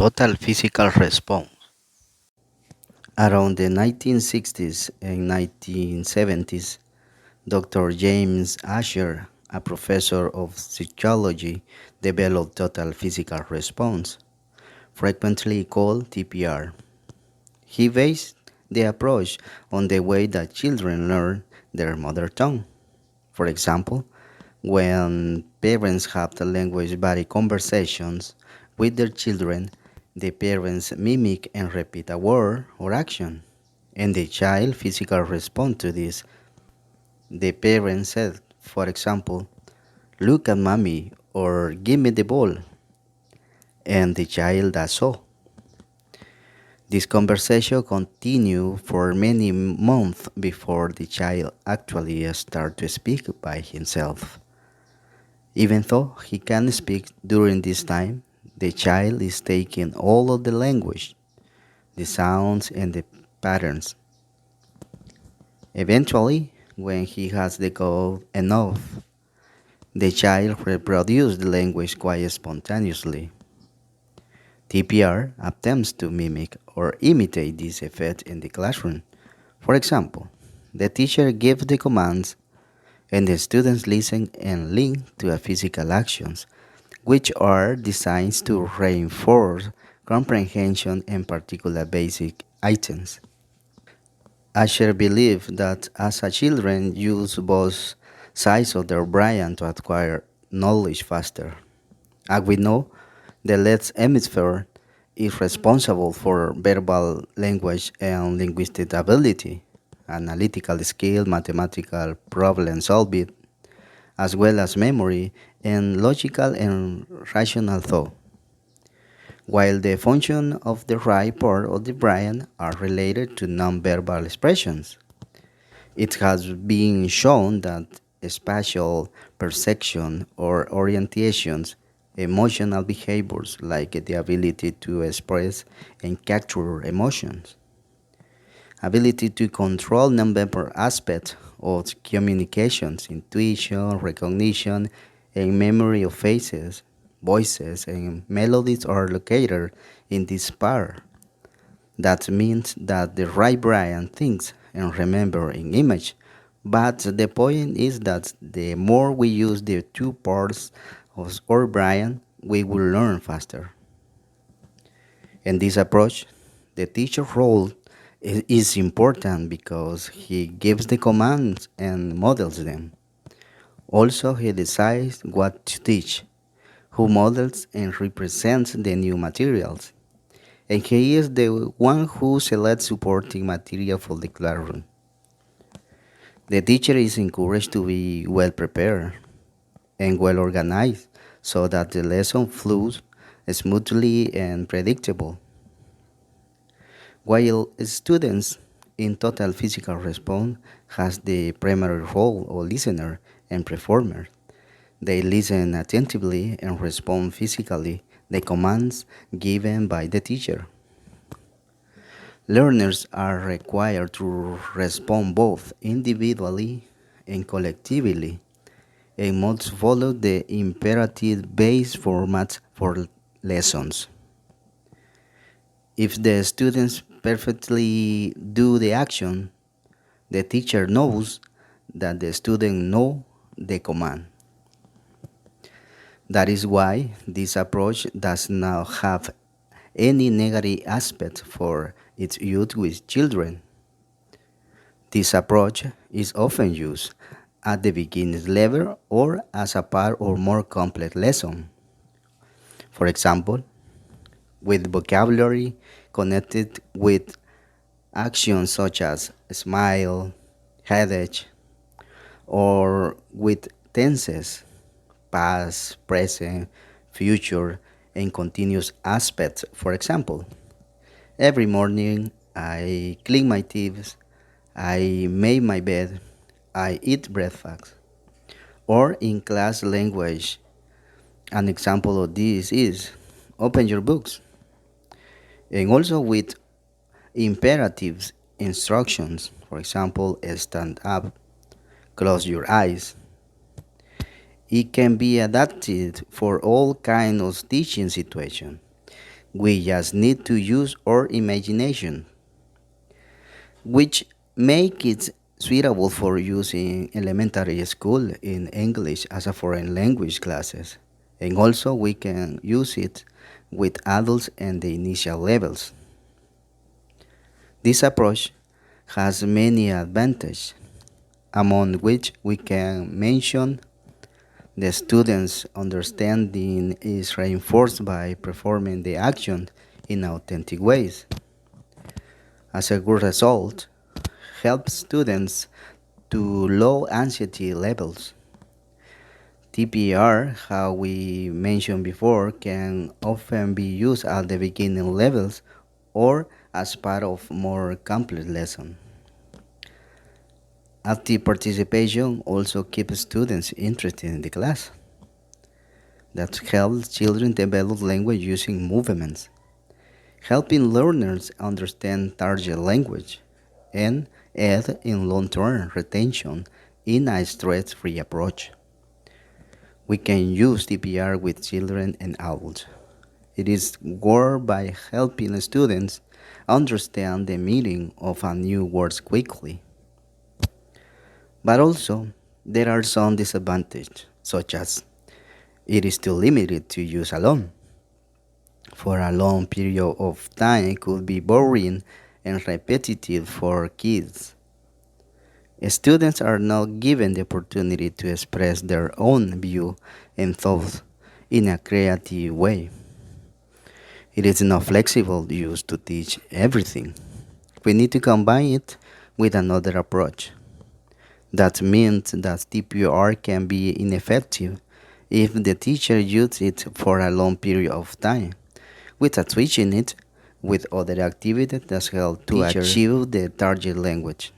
Total physical response. Around the 1960s and 1970s, Dr. James Asher, a professor of psychology, developed total physical response, frequently called TPR. He based the approach on the way that children learn their mother tongue. For example, when parents have the language body conversations with their children, the parents mimic and repeat a word or action, and the child physically responds to this. The parent said, for example, "Look at mommy" or "Give me the ball," and the child does so. This conversation continued for many months before the child actually started to speak by himself. Even though he can speak during this time, the child is taking all of the language, the sounds, and the patterns. Eventually, when he has the goal enough, the child reproduces the language quite spontaneously. TPR attempts to mimic or imitate this effect in the classroom. For example, the teacher gives the commands and the students listen and link to a physical actions, which are designed to reinforce comprehension and particular basic items. Asher believed that as a children use both sides of their brain to acquire knowledge faster. As we know, the left hemisphere is responsible for verbal language and linguistic ability, analytical skill, mathematical problem solving, as well as memory and logical and rational thought, while the function of the right part of the brain are related to nonverbal expressions. It has been shown that spatial perception or orientations, emotional behaviors like the ability to express and capture emotions, ability to control nonverbal aspects of communications, intuition, recognition, and memory of faces, voices, and melodies are located in this part. That means that the right brain thinks and remembers in image. But the point is that the more we use the two parts of our brain, we will learn faster. In this approach, the teacher role is important because he gives the commands and models them. Also, he decides what to teach, who models and represents the new materials, and he is the one who selects supporting material for the classroom. The teacher is encouraged to be well prepared and well organized so that the lesson flows smoothly and predictable. While students in total physical response has the primary role of listener and performer. They listen attentively and respond physically the commands given by the teacher. Learners are required to respond both individually and collectively and must follow the imperative-based format for lessons. If the students perfectly do the action, the teacher knows that the student know the command. That is why this approach does not have any negative aspect for its use with children. This approach is often used at the beginner's level or as a part of more complex lesson. For example, with vocabulary connected with actions such as smile, headache, or with tenses, past, present, future, and continuous aspects. For example, every morning I clean my teeth, I make my bed, I eat breakfast. Or in class language, an example of this is open your books. And also with imperatives instructions, for example, stand up, close your eyes. It can be adapted for all kinds of teaching situations. We just need to use our imagination, which make it suitable for use in elementary school in English as a foreign language classes. And also we can use it with adults in the initial levels. This approach has many advantages, among which we can mention the student's understanding is reinforced by performing the action in authentic ways. As a good result, helps students to low anxiety levels. TPR, how we mentioned before, can often be used at the beginning levels or as part of more complex lesson. Active participation also keeps students interested in the class. That helps children develop language using movements, helping learners understand target language, and aid in long-term retention in a stress-free approach. We can use TPR with children and adults. It is worked by helping students understand the meaning of a new words quickly. But also, there are some disadvantages, such as it is too limited to use alone. For a long period of time, it could be boring and repetitive for kids. Students are not given the opportunity to express their own view and thoughts in a creative way. It is not flexible used to teach everything. We need to combine it with another approach. That means that TPR can be ineffective if the teacher uses it for a long period of time, without switching it with other activities that help to achieve the target language.